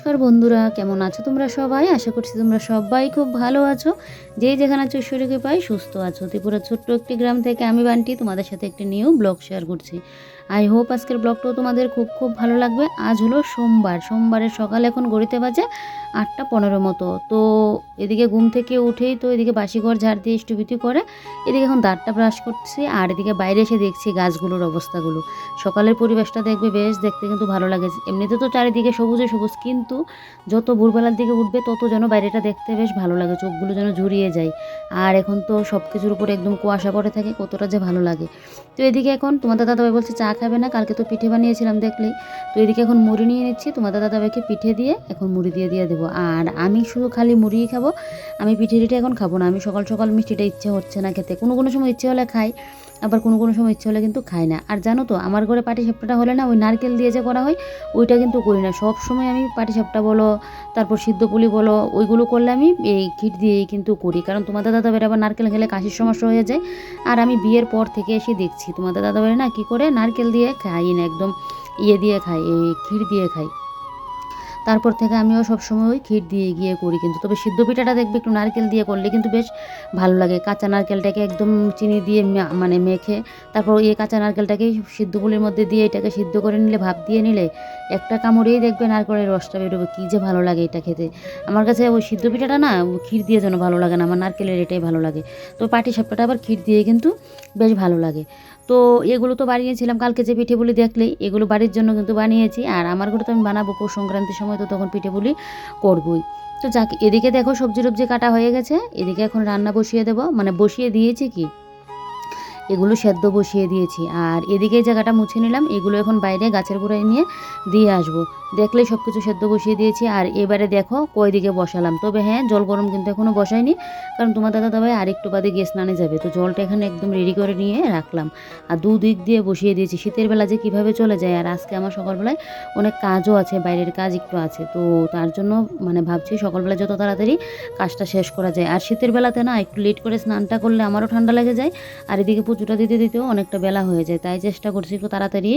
নমস্কার বন্ধুরা, কেমন আছো তোমরা সবাই? আশা করছি তোমরা সবাই খুব ভালো আছো। যে যেখানে আছো ঈশ্বরকে পাই সুস্থ আছো। ত্রিপুরা ছোট্ট একটি গ্রাম থেকে আমি বান্টি তোমাদের সাথে একটি নিউ ব্লগ শেয়ার করছি। আই হোপ আজকের ব্লগটাও তোমাদের খুব খুব ভালো লাগবে। আজ হলো সোমবারের সকাল, এখন ঘড়িতে বাজে 8টা 15 মতো। তো এদিকে ঘুম থেকে উঠেই তো এদিকে বাসিঘর ঝাড় দিয়ে ইষ্টভীতি করে এদিকে এখন দাঁতটা ব্রাশ করছি, আর এদিকে বাইরে এসে দেখছি গাছগুলোর অবস্থাগুলো। সকালের পরিবেশটা দেখবে বেশ দেখতে কিন্তু ভালো লাগে। এমনিতে তো চারিদিকে সবুজে সবুজ, কিন্তু যত ভোরবেলার দিকে উঠবে তত যেন বাইরেটা দেখতে বেশ ভালো লাগে, চোখগুলো যেন জুড়িয়ে যায়। আর এখন তো সব কিছুর উপরে একদম কুয়াশা পড়ে থাকে, কতটা যে ভালো লাগে। তো এদিকে এখন তোমাদের দাদাভাই বলছে চা খাবে না, কালকে তো পিঠে বানিয়েছিলাম দেখলেই। তো এদিকে এখন মুড়ি নিয়ে নিচ্ছি, তোমাদের দাদাভাইকে পিঠে দিয়ে এখন মুড়ি দিয়ে দেবো। আর আমি শুধু খালি মুড়িই খাবো, আমি পিঠে টিঠে এখন খাবো না। আমি সকাল সকাল মিষ্টিটা ইচ্ছে হচ্ছে না খেতে, কোনো সময় ইচ্ছে হলে খাই, আবার কোনো সময় ইচ্ছে হলে কিন্তু খাই না। আর জানো তো আমার ঘরে পাটিসাপটাটা হলে না, ওই নারকেল দিয়ে যে করা হয় ওইটা কিন্তু করি না। সব সময় আমি পাটিসাপটা বলো, তারপর সিদ্ধ পুলি বলো, ওইগুলো করলে আমি এই ক্ষীর দিয়েই কিন্তু করি। কারণ তোমাদের দাদাভাইয়ের আবার নারকেল খেলে কাশির সমস্যা হয়ে যায়। আর আমি বিয়ের পর থেকে এসে দেখছি তোমাদের দাদাভাই না কী করে নারকেল দিয়ে খাই না, একদম দিয়ে খাই, এই ক্ষীর দিয়ে খাই। তারপর থেকে আমিও সবসময় ওই ক্ষীর দিয়ে গিয়ে করি। কিন্তু তবে সিদ্ধ পিঠাটা দেখবে একটু নারকেল দিয়ে করলে কিন্তু বেশ ভালো লাগে। কাঁচা নারকেলটাকে একদম চিনি দিয়ে মানে মেখে, তারপর এই কাঁচা নারকেলটাকে সিদ্ধ পুলির মধ্যে দিয়ে এটাকে সিদ্ধ করে নিলে, ভাপ দিয়ে নিলে একটা কামড়েই দেখবে নারকেলের রসটা বেরোবে। কী যে ভালো লাগে এটা খেতে। আমার কাছে ওই সিদ্ধ পিঠাটা না ক্ষীর দিয়ে যেন ভালো লাগে না, আমার নারকেলের এটাই ভালো লাগে। তো পাটিসাপটাটা আবার ক্ষীর দিয়ে কিন্তু বেশ ভালো লাগে। তো এগুলো তো বানিয়েছিলাম কালকে, যে পিঠেপুলি দেখলেই এগুলো বাড়ির জন্য কিন্তু বানিয়েছি। আর আমার ঘরে তো আমি বানাবো পৌষ সংক্রান্তির সময়, তো তখন পিঠেপুলি করবই। তো যাক, এদিকে দেখো সবজি টবজি কাটা হয়ে গেছে, এদিকে এখন রান্না বসিয়ে দেবো, মানে বসিয়ে দিয়েছি কি, এগুলো সেদ্ধ বসিয়ে দিয়েছি। আর এদিকে এই জায়গাটা মুছে নিলাম, এগুলো এখন বাইরে গাছের গোড়ায় নিয়ে দিয়ে আসবো। দেখলেই সব কিছু সেদ্ধ বসিয়ে দিয়েছি। আর এবারে দেখো কয় দিকে বসালাম। তবে হ্যাঁ, জল গরম কিন্তু এখনও বসাইনি, কারণ তোমার দাদাভাই আরেকটু বাদে গিয়ে স্নানে যাবে। তো জলটা এখানে একদম রেডি করে নিয়ে রাখলাম। আর দুদিক দিয়ে বসিয়ে দিয়েছি। শীতের বেলা যে কীভাবে চলে যায়। আর আজকে আমার সকালবেলায় অনেক কাজও আছে, বাইরের কাজ একটু আছে। তো তার জন্য মানে ভাবছি সকালবেলা যত তাড়াতাড়ি কাজটা শেষ করা যায়। আর শীতের বেলাতে না একটু লেট করে স্নানটা করলে আমারও ঠান্ডা লেগে যায়, আর এদিকে পুজোটা দিতেও অনেকটা বেলা হয়ে যায়। তাই চেষ্টা করছি একটু তাড়াতাড়ি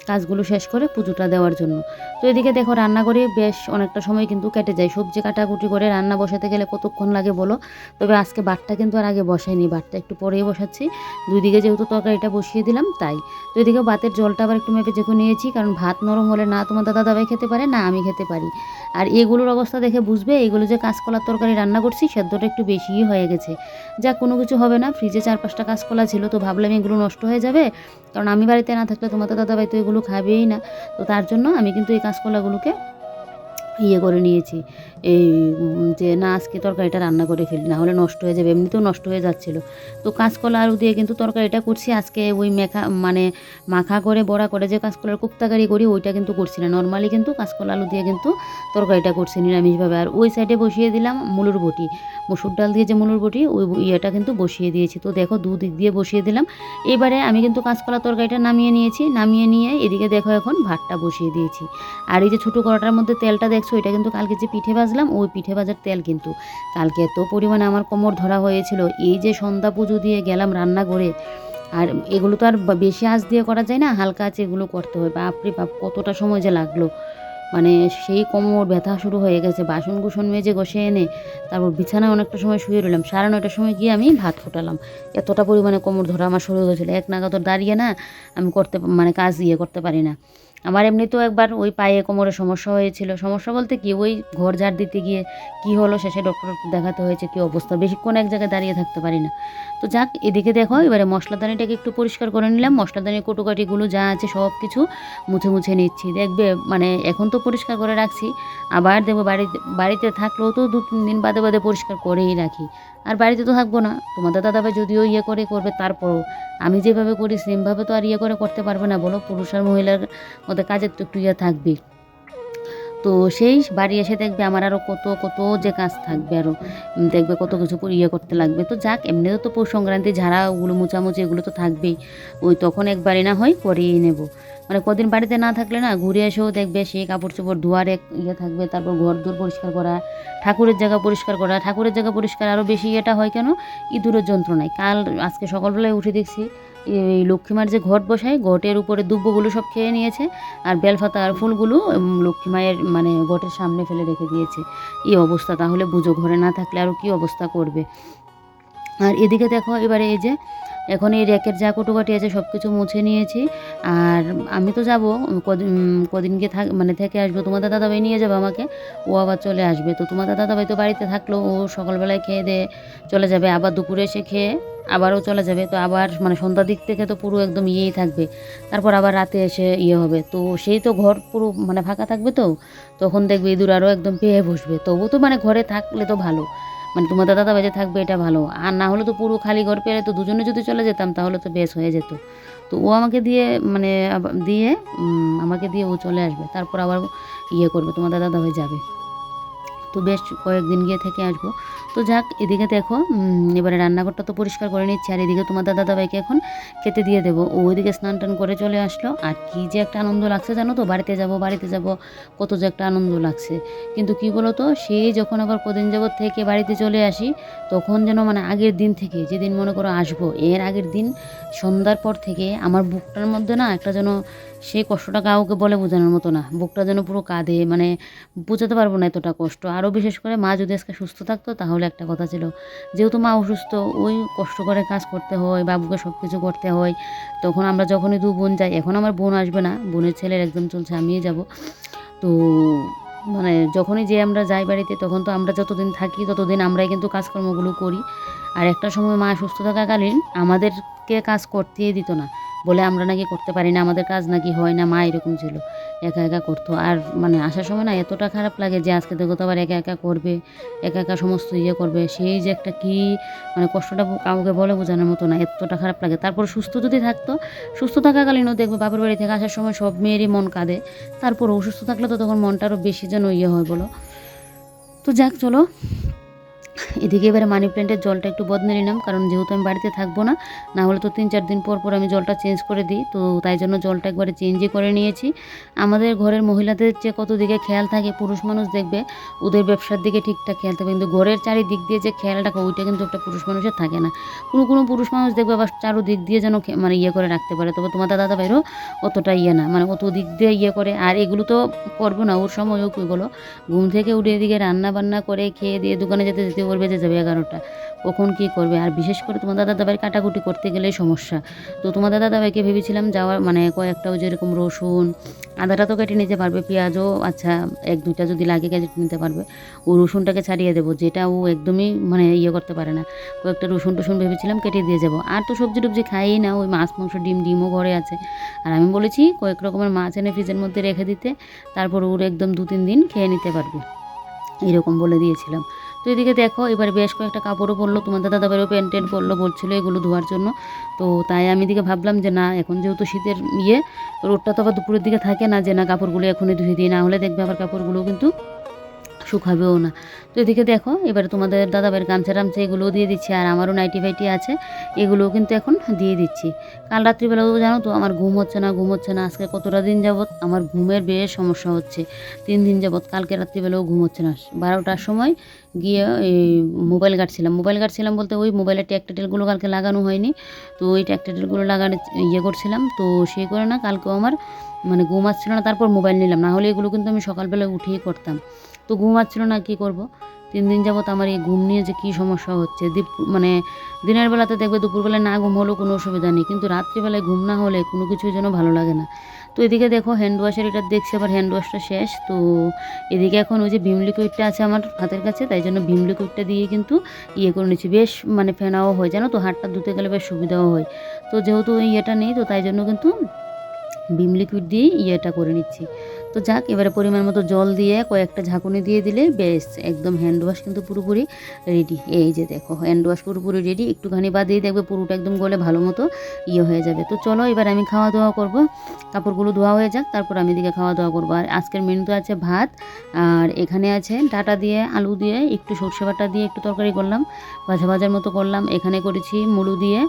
কাজগুলো শেষ করে পুজোটা দেওয়ার জন্য। তো এদিকে দেখো রান্না করে বেশ অনেকটা সময় কিন্তু কেটে যায়। সবজি কাটাকুটি করে রান্না বসাতে গেলে কতক্ষণ লাগে বলো। তবে আজকে বাটটা কিন্তু আর আগে বসাইনি, বাটটা একটু পরেই বসাচ্ছি। দুই দিকে যেহেতু তরকারিটা বসিয়ে দিলাম তাই। তো এদিকে ভাতের জলটা আবার একটু মেপে চেখে নিয়েছি, কারণ ভাত নরম হলে না তোমার দাদাভাই খেতে পারে, না আমি খেতে পারি। আর এগুলোর অবস্থা দেখে বুঝবে এগুলো যে কাঁচকলার তরকারি রান্না করছি, সেদ্ধটা একটু বেশিই হয়ে গেছে। যা কোনো কিছু হবে না, ফ্রিজে 4-5টা কাঁচকলা ছিল, তো ভাবলাম এগুলো নষ্ট হয়ে যাবে, কারণ আমি বাড়িতে না থাকলে তোমাদের দাদাভাই তো এগুলো খাবেই না। তো তার জন্য আমি কিন্তু এই কাঁচকলাগুলোকে করে নিয়েছি, এই যে না আজকে তরকারিটা রান্না করে ফেলি, না হলে নষ্ট হয়ে যাবে, এমনিতেও নষ্ট হয়ে যাচ্ছিলো। তো কাঁচকলা আলু দিয়ে কিন্তু তরকারিটা করছি আজকে। ওই মানে মাখা করে বড়া করে যে কাঁচকলার কুপ্তাকারি করি ওইটা কিন্তু করছি না, নর্মালি কিন্তু কাঁচকলা আলু দিয়ে কিন্তু তরকারিটা করছি নিরামিষভাবে। আর ওই সাইডে বসিয়ে দিলাম মুলোর বটি, মসুর ডাল দিয়ে যে মুলোর বটি, ওই ইয়েটা কিন্তু বসিয়ে দিয়েছি। তো দেখো দুদিক দিয়ে বসিয়ে দিলাম। এবারে আমি কিন্তু কাঁচকলা তরকারিটা নামিয়ে নিয়েছি, নামিয়ে নিয়ে এদিকে দেখো এখন ভাতটা বসিয়ে দিয়েছি। আর এই যে ছোটো কড়াটার মধ্যে তেলটা দেখছো, এটা কিন্তু কালকে যে পিঠে ভাজলাম ওই পিঠে ভাজার তেল। কিন্তু কালকে এত পরিমাণে আমার কোমর ধরা হয়েছিল, এই যে সন্ধ্যা পুজো দিয়ে গেলাম রান্না করে। আর এগুলো তো আর বেশি আঁচ দিয়ে করা যায় না, হালকা আছে এগুলো করতে হয়। বাপরে বাপ কতটা সময় যে লাগলো, মানে সেই কোমর ব্যথা শুরু হয়ে গেছে। বাসন কুসন মেজে ঘষে এনে তারপর বিছানায় অনেকটা সময় শুয়ে রইলাম। 9:30টার সময় গিয়ে আমি ভাত ফোটালাম। এতটা পরিমাণে কোমর ধরা আমার শরীর হয়েছিল, এক নাগাদ দাঁড়িয়ে না আমি মানে কাজ করতে পারি না। আমার এমনিতেও একবার ওই পায়ে কোমরে সমস্যা হয়েছিল। সমস্যা বলতে কি, ওই ঘর ঝাড় দিতে গিয়ে কি হলো, শেষে ডক্টর দেখাতে হয়েছে। কি অবস্থা, বেশিক্ষণ এক জায়গায় দাঁড়িয়ে থাকতে পারি না। তো যাক, এদিকে দেখো এবারে মশলাদানিটাকে একটু পরিষ্কার করে নিলাম। মশলাদানির কটুকাটিগুলো যা আছে সব কিছু মুছে নিচ্ছি। দেখবে মানে এখন তো পরিষ্কার করে রাখছি, আবার দেখবো বাড়িতে থাকলেও তো 2-3 দিন বাদে পরিষ্কার করেই রাখি। আর বাড়িতে তো থাকবো না, তোমাদের দাদাভাই যদিও করবে, তারপরও আমি যেভাবে করি সেমভাবে তো আর করতে পারবে না বলো। পুরুষ আর মহিলার মধ্যে কাজের তো একটু থাকবেই। তো সেই বাড়ি এসে দেখবে আমার আরও কত যে কাজ থাকবে, আরও দেখবে কত কিছু করতে লাগবে। তো যাক, এমনিতেও তো পৌষ সংক্রান্তি ঝাড়া ওগুলো মোছামুছি এগুলো তো থাকবেই, ওই তখন একবারই না হয় করিয়ে নেব। মানে কদিন বাড়িতে না থাকলে না ঘুরে এসেও দেখবে সেই কাপড় চোপড় ধোয়ার এক থাকবে। তারপর ঘর দোর পরিষ্কার করা, ঠাকুরের জায়গা পরিষ্কার আরও বেশি হয় কেন, ইঁদুরের যন্ত্রণায়। আজকে সকালবেলায় উঠে দেখছি এই লক্ষ্মীমার যে ঘট বসায় ঘটের উপরে দুব্বগুলো সব খেয়ে নিয়েছে, আর বেলপাতা আর ফুলগুলো লক্ষ্মী মায়ের মানে ঘটের সামনে ফেলে রেখে দিয়েছে। এই অবস্থা, তাহলে বুঝো ঘরে না থাকলে আরও কী অবস্থা করবে। আর এদিকে দেখো এবারে এই যে এখন এই র্যাকের যা কুটোকাটি আছে সব কিছু মুছে নিয়েছি। আর আমি তো যাব কদিনকে মানে থেকে আসবো, তোমাদের দাদাভাই নিয়ে যাবে আমাকে, ও আবার চলে আসবে। তো তোমাদের দাদাভাই তো বাড়িতে থাকলো, ও সকালবেলায় খেয়ে দিয়ে চলে যাবে, আবার দুপুরে এসে খেয়ে আবারও চলে যাবে। তো আবার মানে সন্ধ্যার দিক থেকে তো পুরো একদম ইয়েই থাকবে, তারপর আবার রাতে এসে ইয়ে হবে। তো সেই তো ঘর পুরো মানে ফাঁকা থাকবে, তো তখন দেখবে ইঁদুর আরও একদম পেয়ে বসবে। তবু তো মানে ঘরে থাকলে তো ভালো, মানে তোমার দাদা বাজে থাকবে এটা ভালো। আর না হলে তো পুরো খালি ঘর পেলে তো দুজনে যদি চলে যেতাম তাহলে তো বেশ হয়ে যেত। তো ও আমাকে দিয়ে মানে আমাকে দিয়ে ও চলে আসবে, তারপর আবার ইয়ে করবে, তোমার দাদা হয়ে যাবে। তো বেশ কয়েকদিন গিয়ে থেকে আসবো। তো যাক, এদিকে দেখো এবারে রান্নাঘরটা তো পরিষ্কার করে নিচ্ছি, আর এদিকে তোমার দাদাভাইকে এখন খেতে দিয়ে দেবো। ও ওইদিকে স্নান টান করে চলে আসলো। আর কী যে একটা আনন্দ লাগছে জানো তো, বাড়িতে যাব কত যে একটা আনন্দ লাগছে। কিন্তু কি বলো তো, সেই যখন আবার কদিন যাবত থেকে বাড়িতে চলে আসি, তখন যেন মানে আগের দিন থেকে, যেদিন মনে করো আসবো এর আগের দিন সন্ধ্যার পর থেকে আমার বুকটার মধ্যে না একটা যেন, সেই কষ্টটা কাউকে বলে বোঝানোর মতো না, বুকটা যেন পুরো কাঁদে, মানে বোঝাতে পারবো না এতটা কষ্ট। আরও বিশেষ করে মা যদি আজকে সুস্থ থাকতো তাহলে একটা কথা ছিল, যেহেতু মা অসুস্থ, ওই কষ্ট করে কাজ করতে হয়, বাবুকে সব কিছু করতে হয়। তখন আমরা যখনই দু বোন যাই, এখন আমার বোন আসবে না, বোনের ছেলের একদম চলছে, আমিই যাব। তো মানে যখনই যে আমরা যাই বাড়িতে, তখন তো আমরা যতদিন থাকি ততদিন আমরাই কিন্তু কাজকর্মগুলো করি। আর একটা সময় মা সুস্থ থাকাকালীন আমাদেরকে কাজ করতেই দিত না, বলে আমরা নাকি করতে পারি না, আমাদের কাজ নাকি হয় না। মা এরকম ছিল, একা একা করতো। আর মানে আসার সময় না এতটা খারাপ লাগে যে আজকে দেখো তো আবার একা একা করবে, একা একা সমস্ত ইয়ে করবে, সেই যে একটা কী মানে কষ্টটা কাউকে বলে বোঝানোর মতো না, এতটা খারাপ লাগে। তারপর সুস্থ যদি থাকতো, সুস্থ থাকাকালীনও দেখবে বাপের বাড়ি থেকে আসার সময় সব মেয়েরই মন কাঁদে, তারপর অসুস্থ থাকলে তো তখন মনটা আরও বেশি যেন ইয়ে হয় বলো। তো যাক চলো, এদিকে এবারে মানি প্ল্যান্টের জলটা একটু বদলে নিলাম, কারণ যেহেতু আমি বাড়িতে থাকবো না, না হলে তো 3-4 দিন পর পর আমি জলটা চেঞ্জ করে দিই। তো তাই জন্য জলটা একবারে চেঞ্জই করে নিয়েছি। আমাদের ঘরের মহিলাদের যে কত দিকে খেয়াল থাকে, পুরুষ মানুষ দেখবে ওদের ব্যবসার দিকে ঠিকঠাক খেয়াল থাকে, কিন্তু ঘরের চারিদিক দিয়ে যে খেয়ালটা ওইটা কিন্তু একটা পুরুষ মানুষের থাকে না। কোনো পুরুষ মানুষ দেখবে আবার চারোদিক দিয়ে যেন মানে ইয়ে করে রাখতে পারে, তবে তোমার দাদা ভাইরও অতটা ইয়ে না, মানে অত দিক দিয়ে ইয়ে করে। আর এগুলো তো করবো না, ওর সময়ও কী বলো, ঘুম থেকে উঠে এদিকে রান্না বান্না করে খেয়ে দিয়ে দোকানে যেতে যেতে ওর বেজে যাবে 11টা, কখন কী করবে। আর বিশেষ করে তোমার দাদাভাইয়ের কাটাকুটি করতে গেলেই সমস্যা। তো তোমার দাদাভাইকে ভেবেছিলাম যাওয়ার মানে কয়েকটা ওই যেরকম রসুন আদাটা তো কেটে নিতে পারবে, পেঁয়াজও আচ্ছা 1-2টা যদি লাগে কেটে নিতে পারবে, ও রসুনটাকে ছাড়িয়ে দেবো, যেটা ও একদমই মানে ইয়ে করতে পারে না। কয়েকটা রসুন টসুন ভেবেছিলাম কেটে দিয়ে যাবো। আর তো সবজি টবজি খাইই না, ওই মাছ মাংস ডিমও ঘরে আছে। আর আমি বলেছি কয়েক রকমের মাছ এনে ফ্রিজের মধ্যে রেখে দিতে, তারপর ওর একদম 2-3 দিন খেয়ে নিতে পারবে, এরকম বলে দিয়েছিলাম। তো এদিকে দেখো এবার বেশ কয়েকটা কাপড়ও পরলো, তোমাদের দাদাভাইও প্যান্ট ট্যান্ট পরলো, বলছিলো এগুলো ধোয়ার জন্য। তো তাই আমি এদিকে ভাবলাম যে না, এখন যেহেতু শীতের রোদটা তো আবার দুপুরের দিকে থাকে না, যে না কাপড়গুলো এখনই ধুয়ে দিই, না হলে দেখবে আবার কাপড়গুলো কিন্তু শুকাবেও না। তো এদিকে দেখো এবারে তোমাদের দাদাভাইয়ের গামছা টামছা এগুলোও দিয়ে দিচ্ছি, আর আমারও নাইটি ফাইটি আছে, এগুলোও কিন্তু এখন দিয়ে দিচ্ছি। কাল রাত্রিবেলাও জানো তো আমার ঘুম হচ্ছে না, আজকে কতটা দিন যাবৎ আমার ঘুমের বেশ সমস্যা হচ্ছে, 3 দিন যাবৎ। কালকে রাত্রিবেলাও ঘুম হচ্ছে না, 12টার সময় গিয়ে এই মোবাইল ঘাটছিলাম বলতে ওই মোবাইলের ট্যাকটেলগুলো কালকে লাগানো হয়নি, তো ওই ট্যাকটেলগুলো লাগানো করছিলাম। তো সেই করে না কালকেও আমার মানে ঘুম আসছিল না, তারপর মোবাইল নিলাম, না হলে এগুলো কিন্তু আমি সকালবেলা উঠেই করতাম। তো ঘুম আসছিল না, কী করব। 3 দিন যাবৎ আমার এই ঘুম নিয়ে যে কী সমস্যা হচ্ছে, মানে দিনের বেলাতে দেখবে দুপুরবেলায় না ঘুম হলেও কোনো অসুবিধা নেই, কিন্তু রাত্রিবেলায় ঘুম না হলে কোনো কিছুই যেন ভালো লাগে না। তো এদিকে দেখো হ্যান্ড ওয়াশের এটা দেখছি আবার হ্যান্ড ওয়াশটা শেষ। তো এদিকে এখন ওই যে ভিম লিকুইডটা আছে আমার হাতের কাছে, তাই জন্য ভিম লিকুইডটা দিয়ে কিন্তু করে নিচ্ছি, বেশ মানে ফেনাও হয় জানো তো, হাতটা ধুতে গেলে বেশ সুবিধাও হয়। তো যেহেতু ইয়েটা নেই, তো তাই জন্য কিন্তু ভিম লিকুইড দিয়ে করে নিচ্ছি। তো যাক, এবারে পরিমাণ মতো জল দিয়ে কয়েকটা ঝাঁকুনি দিয়ে দিলে বেশ একদম হ্যান্ড ওয়াশ কিন্তু পুরোপুরি রেডি। এই যে দেখো হ্যান্ড ওয়াশ পুরোপুরি রেডি, একটুখানি বাদ দিয়ে দেখবে পুরোটা একদম গলে ভালো মতো হয়ে যাবে। তো চলো এবার আমি খাওয়া দাওয়া করব, কাপড়গুলো ধোয়া হয়ে যাক, তারপর আমি দিকে খাওয়া দাওয়া করবো। আর আজকের মেনুতে আছে ভাত, আর এখানে আছে ডাঁটা দিয়ে আলু দিয়ে একটু সর্ষে বাটা দিয়ে একটু তরকারি করলাম, ভাজার মতো করলাম। এখানে করেছি মুলো দিয়ে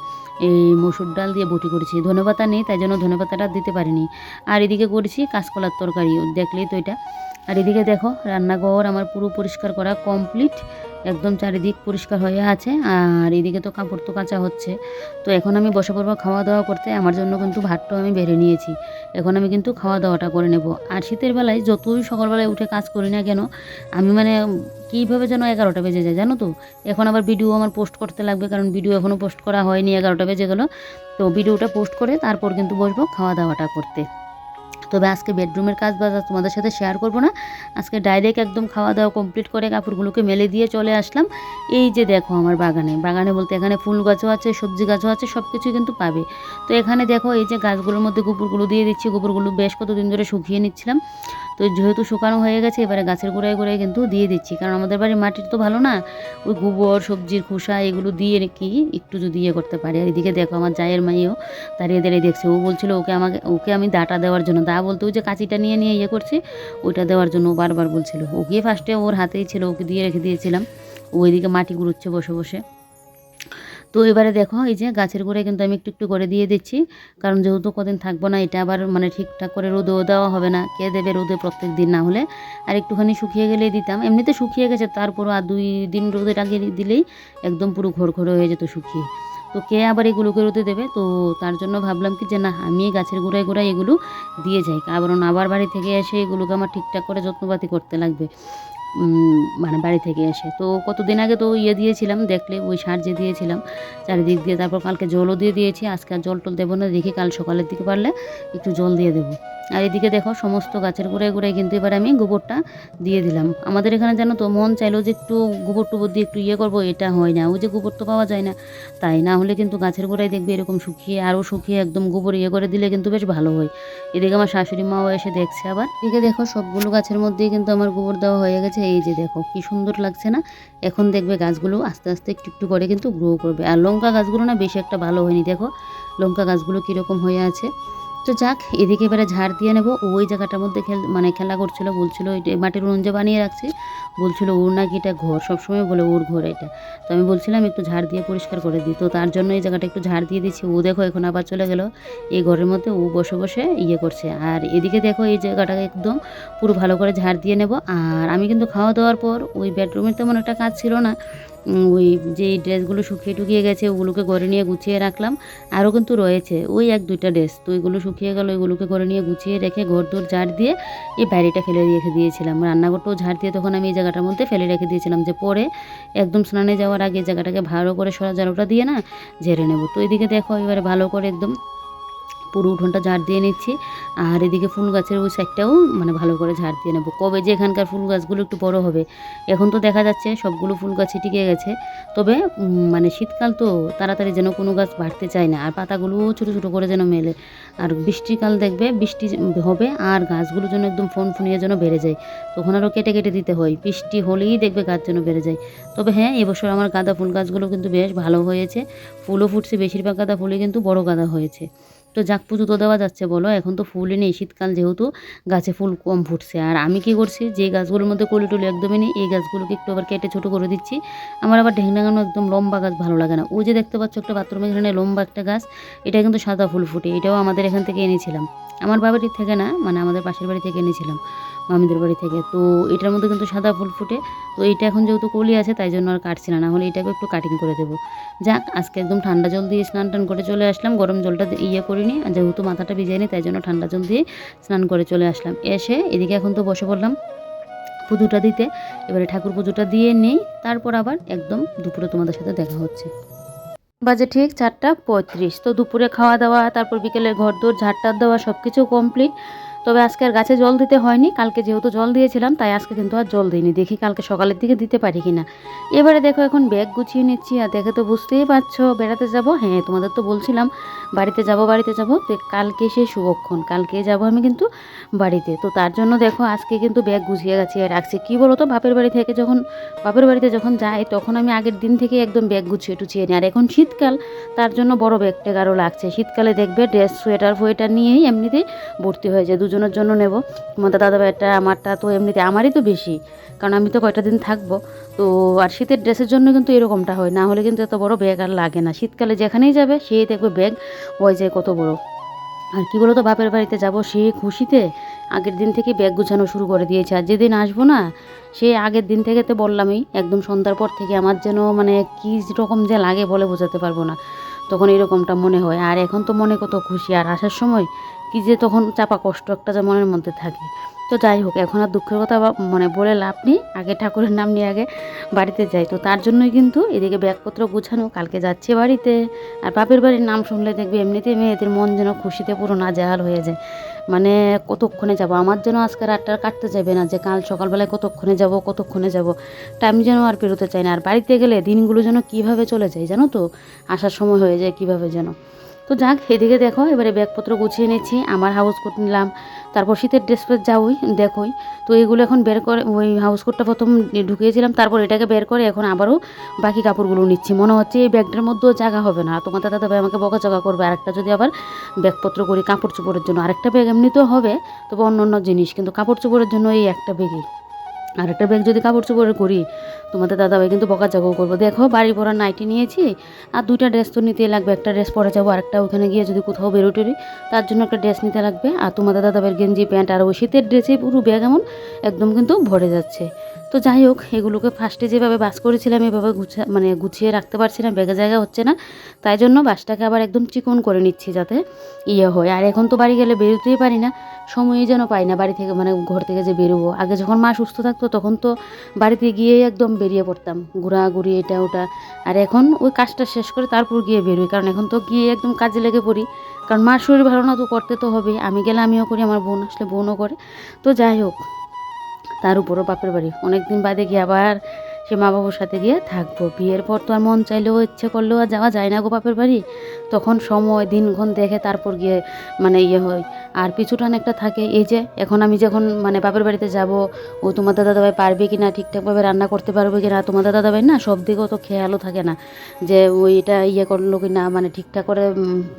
এই মসুর ডাল দিয়ে বটি করেছি, ধনেপাতা নেই তাই জন্য ধনেপাতাটা দিতে পারিনি। আর এদিকে করেছি কাঁচকলার তরকারি, দেখলেই তো এটা। আর এদিকে দেখো রান্নাঘর আমার পুরো পরিষ্কার করা কমপ্লিট। একদম চারিদিক পরিষ্কার হয়ে আছে। আর এদিকে তো কাপড় তো কাচা হচ্ছে। তো এখন আমি বসে পড়বো খাওয়া দাওয়া করতে। আমার জন্য কিন্তু ভাতটাও আমি বেড়ে নিয়েছি। এখন আমি কিন্তু খাওয়া দাওয়াটা করে নেব। আর শীতের বেলায় যতই সকালবেলায় উঠে কাজ করি না কেন, আমি মানে কীভাবে যেন 11টা বেজে যায় জানো তো। এখন আবার ভিডিও আমার পোস্ট করতে লাগবে, কারণ ভিডিও এখনও পোস্ট করা হয়নি, 11টা বেজে গেল। তো ভিডিওটা পোস্ট করে তারপর কিন্তু বসবো খাওয়া দাওয়াটা করতে। তবে আজকে বেডরুমের কাজ বাজ তোমাদের সাথে শেয়ার করব না। আজকে ডাইরেক্ট একদম খাওয়া দাওয়া কমপ্লিট করে কাপড়গুলোকে মেলে দিয়ে চলে আসলাম। এই যে দেখো আমার বাগানে বলতে এখানে ফুল গাছও আছে, সবজি গাছও আছে, সব কিছুই কিন্তু পাবে। তো এখানে দেখো এই যে গাছগুলোর মধ্যে গোবরগুলো দিয়ে দিচ্ছি। গোবরগুলো বেশ কতদিন ধরে শুকিয়ে নিচ্ছিলাম। তো যেহেতু শুকানো হয়ে গেছে, এবারে গাছের গোড়ায় গোড়ায় কিন্তু দিয়ে দিচ্ছি, কারণ আমাদের বাড়ির মাটির তো ভালো না। ওই গোবর, সবজির খোসা এগুলো দিয়ে কি একটু যদি ইয়ে করতে পারে। আর এদিকে দেখো আমার জায়ের মাইও দাঁড়িয়ে দাঁড়িয়ে দেখছে। ও বলছিল ওকে আমি দাটা দেওয়ার জন্য, দা বলতে ওই যে কাঁচিটা নিয়ে ইয়ে করছি, ওইটা দেওয়ার জন্য বারবার বলছিল। ওকে ফার্স্টে ওর হাতেই ছিল, ওকে দিয়ে রেখে দিয়েছিলাম। ওইদিকে মাটি কুড়ুচ্ছে বসে বসে। তো এবারে দেখো এই যে গাছের গোড়ায় কিন্তু আমি একটু একটু করে দিয়ে দিচ্ছি, কারণ যেহেতু কদিন থাকবো না, এটা আবার মানে ঠিকঠাক করে রোদেও দেওয়া হবে না। কে দেবে রোদে প্রত্যেক দিন, না হলে আর একটুখানি শুকিয়ে গেলেই দিতাম। এমনিতে শুকিয়ে গেছে, তারপরও আর 2 দিন রোদে লাগিয়ে দিলেই একদম পুরো ঘোর হয়ে যেত শুকিয়ে। তো কে আবার এগুলোকে রোদে দেবে। তো তার জন্য ভাবলাম কি যে না, আমি গাছের গোড়ায় গোড়ায় এগুলো দিয়ে যাই, কারণ আবার বাড়ি থেকে এসে এগুলোকে আমার ঠিকঠাক করে যত্নপাতি করতে লাগবে। মানে বাড়ি থেকে এসে তো কতদিন আগে তো ইয়ে দিয়েছিলাম, দেখলে ওই সার যে দিয়েছিলাম চারিদিক দিয়ে। তারপর কালকে জলও দিয়ে দিয়েছি। আজকে আর জল টল দেবো না, দেখি কাল সকালের দিকে পারলে একটু জল দিয়ে দেবো। আর এদিকে দেখো সমস্ত গাছের গোড়ায় গোড়ায় কিন্তু এবার আমি গোবরটা দিয়ে দিলাম। আমাদের এখানে জানো তো, মন চাইলো যে একটু গোবর টোবর দিয়ে একটু ইয়ে করবো, এটা হয় না। ওই যে গোবর তো পাওয়া যায় না, তাই না হলে কিন্তু গাছের গোড়ায় দেখবে এরকম শুকিয়ে আরও শুকিয়ে একদম গোবর ইয়ে করে দিলে কিন্তু বেশ ভালো হয়। এদিকে আমার শাশুড়ি মাও এসে দেখছে আবার। এদিকে দেখো সবগুলো গাছের মধ্যেই কিন্তু আমার গোবর দেওয়া হয়ে গেছে। এই যে দেখো কি সুন্দর লাগছে না। এখন দেখবে গাছগুলো আস্তে আস্তে একটু একটু করে কিন্তু গ্রো করবে। আর লঙ্কা গাছগুলো না বেশি একটা ভালো হয়নি, দেখো লঙ্কা গাছগুলো কীরকম হয়ে আছে। তো যাক, এদিকে এবারে ঝাড় দিয়ে নেবো। ওই জায়গাটার মধ্যে খেলা করছিল, বলছিল এটা মাটির উনুন যে বানিয়ে রাখছি, বলছিল ওর নাকি এটা ঘর, সবসময় বলে ওর ঘর এটা। তো আমি বলছিলাম একটু ঝাড় দিয়ে পরিষ্কার করে দিই, তো তার জন্য এই জায়গাটা একটু ঝাড় দিয়ে দিচ্ছি। ও দেখো এখন আবার চলে গেল এই ঘরের মধ্যে, ও বসে বসে ইয়ে করছে। আর এদিকে দেখো এই জায়গাটাকে একদম পুরো ভালো করে ঝাড় দিয়ে নেব। আর আমি কিন্তু খাওয়া দাওয়ার পর ওই বেডরুমের তেমন একটা কাজ ছিল না। ওই যে ড্রেসগুলো শুকিয়ে টুকিয়ে গেছে ওগুলোকে ঘরে নিয়ে গুছিয়ে রাখলাম। আরও কিন্তু রয়েছে ওই 1-2টা ড্রেস, তো ওইগুলো শুকিয়ে গেল, ওইগুলোকে ঘরে নিয়ে গুছিয়ে রেখে ঘর দোর ঝাড় দিয়ে এই বাইরেটা ফেলে রেখে দিয়েছিলাম। রান্নাঘরটাও ঝাড় দিয়ে তখন আমি এই জায়গাটার মধ্যে ফেলে রেখে দিয়েছিলাম, যে পরে একদম স্নানে যাওয়ার আগে জায়গাটাকে ভালো করে সরা ঝাড়ুটা দিয়ে না ঝেড়ে নেব। তো এদিকে দেখো এবারে ভালো করে একদম পুরো উঠোনটা ঝাড় দিয়ে নিচ্ছি। আর এদিকে ফুল গাছের ওই সাইডটাও মানে ভালো করে ঝাড় দিয়ে নেবো। কবে যে এখানকার ফুল গাছগুলো একটু বড় হবে। এখন তো দেখা যাচ্ছে সবগুলো ফুল গাছই টিকে গেছে, তবে মানে শীতকাল তো তাড়াতাড়ি যেন কোনো গাছ বাড়তে চায় না, আর পাতাগুলোও ছোটো ছোটো করে যেন মেলে। আর বৃষ্টিকাল দেখবে বৃষ্টি হবে আর গাছগুলো যেন একদম ফুনিয়ে যেন বেড়ে যায়, তখন আরও কেটে কেটে দিতে হয়। বৃষ্টি হলেই দেখবে গাছ যেন বেড়ে যায়। তবে হ্যাঁ, এবছর আমার গাঁদা ফুল গাছগুলো কিন্তু বেশ ভালো হয়েছে, ফুলও ফুটছে। বেশিরভাগ গাঁদা ফুলই কিন্তু বড় গাঁদা হয়েছে। তো যাক, পুজো তো দেওয়া যাচ্ছে বলো, এখন তো ফুলই নেই শীতকাল যেহেতু, গাছে ফুল কম ফুটছে। আর আমি কি করছি, যে গাছগুলোর মধ্যে কলি টলি একদমই নেই এই গাছগুলোকে একটু আবার কেটে ছোটো করে দিচ্ছি। আমার আবার ঢেংডাঙানো একদম লম্বা গাছ ভালো লাগে না। ওই যে দেখতে পাচ্ছ একটা বাথরুমের এখানে লম্বা একটা গাছ, এটা কিন্তু সাদা ফুল ফুটে, এটাও আমাদের এখান থেকে এনেছিলাম। আমার বাড়ির থেকে না, মানে আমাদের পাশের বাড়ি থেকে এনেছিলাম, মামিদের বাড়ি থেকে। তো এটার মধ্যে কিন্তু সাদা ফুল ফুটে। তো এইটা এখন যেহেতু কলি আছে তাই জন্য আর কাটছি না, হলে এটাকে একটু কাটিং করে দেবো। যাক, আজকে একদম ঠান্ডা জল দিয়ে স্নান টান করে চলে আসলাম। গরম জলটা ইয়ে করিনি, আর যেহেতু মাথাটা ভিজাইনি তাই জন্য ঠান্ডা জল দিয়ে স্নান করে চলে আসলাম। এসে এদিকে এখন তো বসে পড়লাম পুজোটা দিতে। এবারে ঠাকুর পুজোটা দিয়ে নেই, তারপর আবার একদম দুপুরে তোমাদের সাথে দেখা হচ্ছে। বাজে ঠিক 4:35। তো দুপুরে খাওয়া দাওয়া, তারপর বিকেলে ঘর দোর ঝাড়টার দেওয়া সব কিছু কমপ্লিট। তবে আজকে আর গাছে জল দিতে হয়নি, কালকে যেহেতু জল দিয়েছিলাম তাই আজকে কিন্তু আর জল দিইনি। দেখি কালকে সকালের দিকে দিতে পারি কিনা। এবারে দেখো এখন ব্যাগ গুছিয়ে নিচ্ছি। আর দেখে তো বুঝতেই পারছো বেড়াতে যাব। হ্যাঁ, তোমাদের তো বলছিলাম বাড়িতে যাব। তো কালকে সেই শুভক্ষণ, কালকে যাব আমি কিন্তু বাড়িতে। তো তার জন্য দেখো আজকে কিন্তু ব্যাগ গুছিয়ে গাছিয়ে রাখছি। কী বলো তো, বাপের বাড়িতে যখন যাই তখন আমি আগের দিন থেকে একদম ব্যাগ গুছিয়ে টুছিয়ে নিই। আর এখন শীতকাল, তার জন্য বড় ব্যাগ ট্যাগ আরও লাগছে। শীতকালে দেখবে ড্রেস সোয়েটার নিয়েই এমনিতেই ভর্তি হয়ে যায়। দুজনের জন্য নেব, তোমাদের দাদা ভাইটা আমারটা তো এমনিতে আমারই তো বেশি, কারণ আমি তো কয়টা দিন থাকবো। তো আর শীতের ড্রেসের জন্য কিন্তু এরকমটা হয়, না হলে কিন্তু এত বড় ব্যাগ আর লাগে না। শীতকালে যেখানেই যাবে সেই দেখবে ব্যাগ হয়ে যায় কত বড়। আর কি বলো তো, বাপের বাড়িতে যাব সেই খুশিতে আগের দিন থেকে ব্যাগ গুছানো শুরু করে দিয়েছে। আর যেদিন আসবো না, সে আগের দিন থেকে তো বললামই, একদম সন্ধ্যার পর থেকে আমার যেন মানে কী রকম যে লাগে বলে বোঝাতে পারবো না। তখন এরকমটা মনে হয়। আর এখন তো মনে কত খুশি, আর আসার সময় কী যে তখন চাপা কষ্ট একটা যে মনের মধ্যে থাকে। তো যাই হোক, এখন আর দুঃখের কথা মানে বলে লাভ নেই, আগে ঠাকুরের নাম নিয়ে আগে বাড়িতে যাই। তো তার জন্যই কিন্তু এদিকে ব্যাগপত্র গুছানো, কালকে যাচ্ছি বাড়িতে। আর বাপের বাড়ির নাম শুনলে দেখবে এমনিতেই মেয়েদের মন যেন খুশিতে পুরো নাজেহাল হয়ে যায়। মানে কতক্ষণে যাব, আমার যেন আজকে রাতটা কাটতে যাবে না, যে কাল সকালবেলায় কতক্ষণে যাব কতক্ষণে যাব, টাইম যেন আর পেরোতে চায় না। আর বাড়িতে গেলে দিনগুলো যেন কীভাবে চলে যায় জানো তো, আসার সময় হয়ে যায় কীভাবে যেন। তো যাক, এদিকে দেখো এবারে ব্যাগপত্র গুছিয়ে নিচ্ছি, আমার হাউস কোট নিলাম, তারপর শীতের ড্রেস ফ্রেস যাওই দেখোই। তো এগুলো এখন বের করে, ওই হাউস কোটটা প্রথম ঢুকিয়েছিলাম, তারপর এটাকে বের করে এখন আবারও বাকি কাপড়গুলো নিচ্ছি। মনে হচ্ছে এই ব্যাগটার মধ্যেও জায়গা হবে না, তোমার দাদাভাই আমাকে বকাঝকা করবে আরেকটা যদি আবার ব্যাগপত্র করি কাপড় চোপড়ের জন্য। আরেকটা ব্যাগ এমনিতেও হবে, তবে অন্য অন্য জিনিস, কিন্তু কাপড় চোপড়ের জন্য এই একটা ব্যাগই। আর একটা ব্যাগ যদি কাপড় চোপড়ের করি, তোমাদের দাদাভাই কিন্তু বকাঝকাও করবো। দেখো বাড়ি পরা নাইটি নিয়েছি, আর দুইটা ড্রেস তো নিতেই লাগবে, একটা ড্রেস পরে যাবো, আরেকটা ওখানে গিয়ে যদি কোথাও বেরোটেরি তার জন্য একটা ড্রেস নিতে লাগবে। আর তোমাদের দাদাভাইয়ের গেঞ্জি প্যান্ট আর ওই শীতের ড্রেসে পুরো ব্যাগ এমন একদম কিন্তু ভরে যাচ্ছে। তো যাই হোক, এগুলোকে ফার্স্টে যেভাবে বাস করেছিলাম এভাবে গুছিয়ে রাখতে পারছি না, ব্যাগে জায়গা হচ্ছে না, তাই জন্য বাসটাকে আবার একদম চিকন করে নিচ্ছি যাতে ইয়ে হয়। আর এখন তো বাড়ি গেলে বেরোতেই পারি না, সময়ই যেন পাই না বাড়ি থেকে, মানে ঘর থেকে যে বেরোবো। আগে যখন মা সুস্থ থাকতো তখন তো বাড়িতে গিয়ে একদম বেরিয়ে পড়তাম, ঘোরাঘুরি এটা ওটা। আর এখন ওই কাজটা শেষ করে তারপর গিয়ে বেরোই, কারণ এখন তো গিয়ে একদম কাজে লেগে পড়ি, কারণ মার শরীর ভালো না, তো করতে তো হবে। আমি গেলে আমিও করি, আমার বোন আসলে বোনও করে। তো যাই হোক, তার উপরও বাপের বাড়ি, অনেক দিন বাদে গিয়ে আবার সে মা বাবুর সাথে গিয়ে থাকবো। বিয়ের পর তো আর মন চাইলেও ইচ্ছে করলেও আর যাওয়া যায় না গো বাপের বাড়ি, তখন সময় দিনক্ষণ দেখে তারপর গিয়ে মানে ইয়ে হয়। আর পিছুটান একটা থাকে, এই যে এখন আমি যখন মানে বাপের বাড়িতে যাব, ও তোমাদের দাদাভাই পারবে কি না, ঠিকঠাকভাবে রান্না করতে পারবে কি না, তোমাদের দাদাভাই না সব দিকেও তো খেয়ালও থাকে না, যে ওই এটা ইয়ে করলো কি না, মানে ঠিকঠাক করে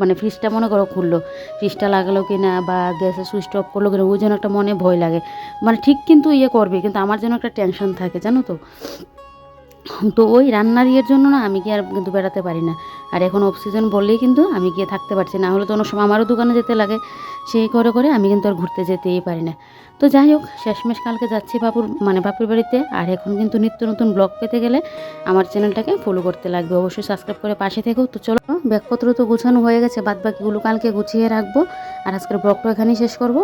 মানে ফ্রিজটা মনে করো খুললো, ফ্রিজটা লাগালো কি না, বা গ্যাসের সুইচটা অফ করলো কি না, ওই জন্য একটা মনে ভয় লাগে। মানে ঠিক কিন্তু ইয়ে করবে, কিন্তু আমার যেন একটা টেনশন থাকে জানো তো। তো ওই রান্নার ইয়ের জন্য না আমি কি আর কিন্তু বেড়াতে পারি না। আর এখন অফ সিজন বললেই কিন্তু আমি গিয়ে থাকতে পারছি না, হলে তো অন্য সময় আমারও দোকানে যেতে লাগে, সেই করে করে আমি কিন্তু আর ঘুরতে যেতেই পারি না। তো যাই হোক, শেষমেশ কালকে যাচ্ছি বাপুর বাড়িতে। আর এখন কিন্তু নিত্য নতুন ব্লগ পেতে গেলে আমার চ্যানেলটাকে ফলো করতে লাগবে, অবশ্যই সাবস্ক্রাইব করে পাশে থেকেও। তো চলো, ব্যাগপত্র তো গুছানো হয়ে গেছে, বাদ বাকিগুলো কালকে গুছিয়ে রাখবো। আর আজকের ব্লগটা এখানেই শেষ করবো।